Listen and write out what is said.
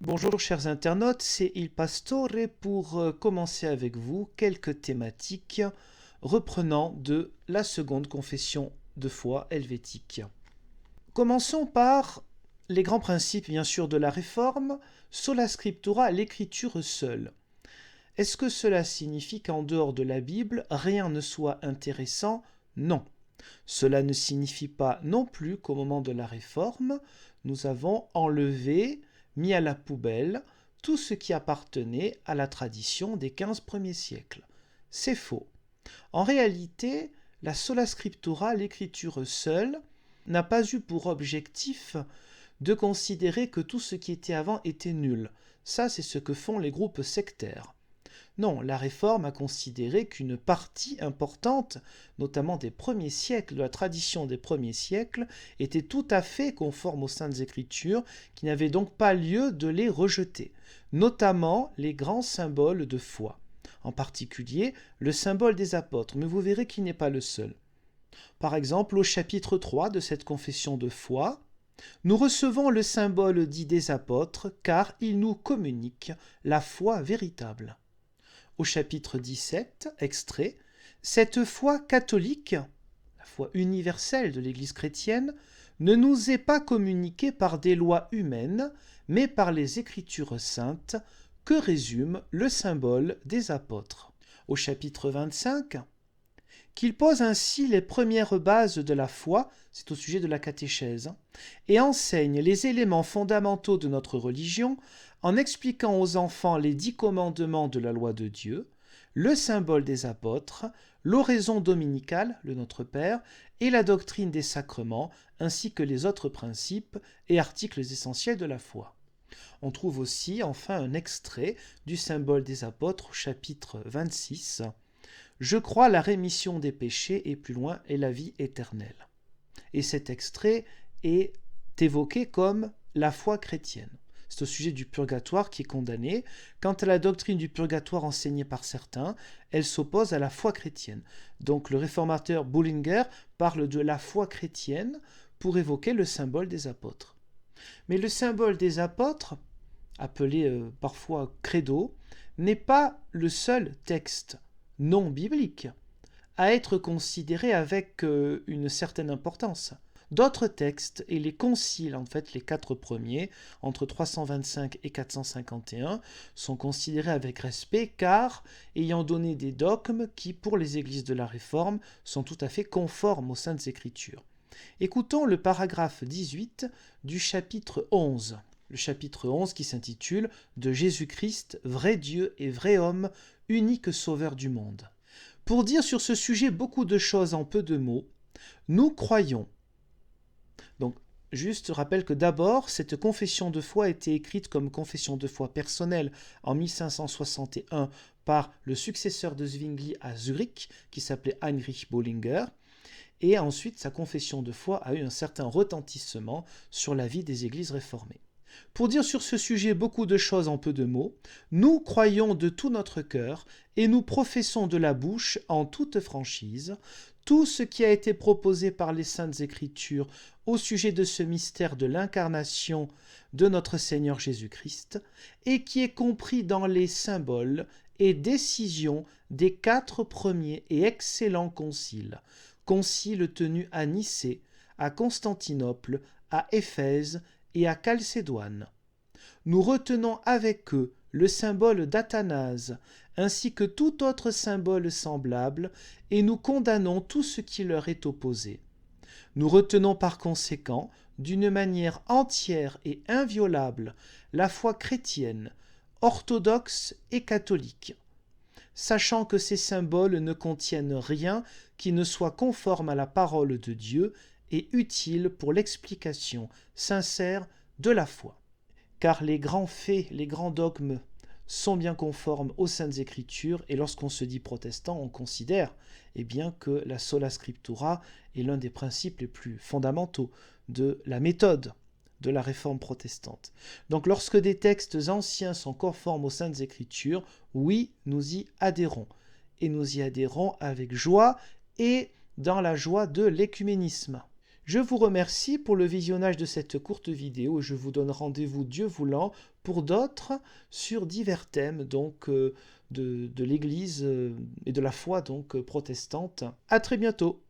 Bonjour chers internautes, c'est Il Pastore pour commencer avec vous quelques thématiques reprenant de la seconde confession de foi helvétique. Commençons par les grands principes bien sûr de la réforme, sola scriptura, l'écriture seule. Est-ce que cela signifie qu'en dehors de la Bible, rien ne soit intéressant? Non. Cela ne signifie pas non plus qu'au moment de la réforme, nous avons enlevé, mis à la poubelle, tout ce qui appartenait à la tradition des 15 premiers siècles. C'est faux. En réalité, la sola scriptura, l'écriture seule, n'a pas eu pour objectif de considérer que tout ce qui était avant était nul. Ça, c'est ce que font les groupes sectaires. Non, la Réforme a considéré qu'une partie importante, notamment des premiers siècles, de la tradition des premiers siècles, était tout à fait conforme aux Saintes Écritures, qui n'avait donc pas lieu de les rejeter, notamment les grands symboles de foi, en particulier le symbole des apôtres, mais vous verrez qu'il n'est pas le seul. Par exemple, au chapitre 3 de cette confession de foi, nous recevons le symbole dit des apôtres, car il nous communique la foi véritable. Au chapitre 17, extrait, cette foi catholique, la foi universelle de l'Église chrétienne, ne nous est pas communiquée par des lois humaines, mais par les Écritures saintes, que résume le symbole des apôtres. Au chapitre 25, qu'il pose ainsi les premières bases de la foi, c'est au sujet de la catéchèse, et enseigne les éléments fondamentaux de notre religion en expliquant aux enfants les 10 commandements de la loi de Dieu, le symbole des apôtres, l'oraison dominicale, le Notre Père, et la doctrine des sacrements, ainsi que les autres principes et articles essentiels de la foi. On trouve aussi enfin un extrait du symbole des apôtres au chapitre 26. Je crois la rémission des péchés et plus loin et la vie éternelle. Et cet extrait est évoqué comme la foi chrétienne. C'est au sujet du purgatoire qui est condamné. Quant à la doctrine du purgatoire enseignée par certains, elle s'oppose à la foi chrétienne. Donc le réformateur Bullinger parle de la foi chrétienne pour évoquer le symbole des apôtres. Mais le symbole des apôtres, appelé parfois credo, n'est pas le seul texte non biblique à être considéré avec une certaine importance. D'autres textes, et les conciles, en fait les 4 premiers, entre 325 et 451, sont considérés avec respect car ayant donné des dogmes qui, pour les églises de la Réforme, sont tout à fait conformes aux Saintes Écritures. Écoutons le paragraphe 18 du chapitre 11. Le chapitre 11 qui s'intitule « De Jésus-Christ, vrai Dieu et vrai homme, unique sauveur du monde ». Pour dire sur ce sujet beaucoup de choses en peu de mots, nous croyons. Donc, juste rappelle que d'abord, cette confession de foi a été écrite comme confession de foi personnelle en 1561 par le successeur de Zwingli à Zurich, qui s'appelait Heinrich Bullinger. Et ensuite, sa confession de foi a eu un certain retentissement sur la vie des églises réformées. Pour dire sur ce sujet beaucoup de choses en peu de mots, nous croyons de tout notre cœur et nous professons de la bouche, en toute franchise, tout ce qui a été proposé par les Saintes Écritures au sujet de ce mystère de l'incarnation de notre Seigneur Jésus-Christ et qui est compris dans les symboles et décisions des 4 premiers et excellents conciles, conciles tenus à Nicée, à Constantinople, à Éphèse et à Chalcédoine. Nous retenons avec eux le symbole d'Athanase, ainsi que tout autre symbole semblable, et nous condamnons tout ce qui leur est opposé. Nous retenons par conséquent, d'une manière entière et inviolable, la foi chrétienne, orthodoxe et catholique, sachant que ces symboles ne contiennent rien qui ne soit conforme à la parole de Dieu et utile pour l'explication sincère de la foi. Car les grands faits, les grands dogmes sont bien conformes aux Saintes Écritures et lorsqu'on se dit protestant, on considère bien que la sola scriptura est l'un des principes les plus fondamentaux de la méthode de la réforme protestante. Donc lorsque des textes anciens sont conformes aux Saintes Écritures, oui, nous y adhérons. Et nous y adhérons avec joie et dans la joie de l'écuménisme. Je vous remercie pour le visionnage de cette courte vidéo et je vous donne rendez-vous, Dieu voulant, pour d'autres sur divers thèmes donc de l'Église et de la foi donc protestante. À très bientôt.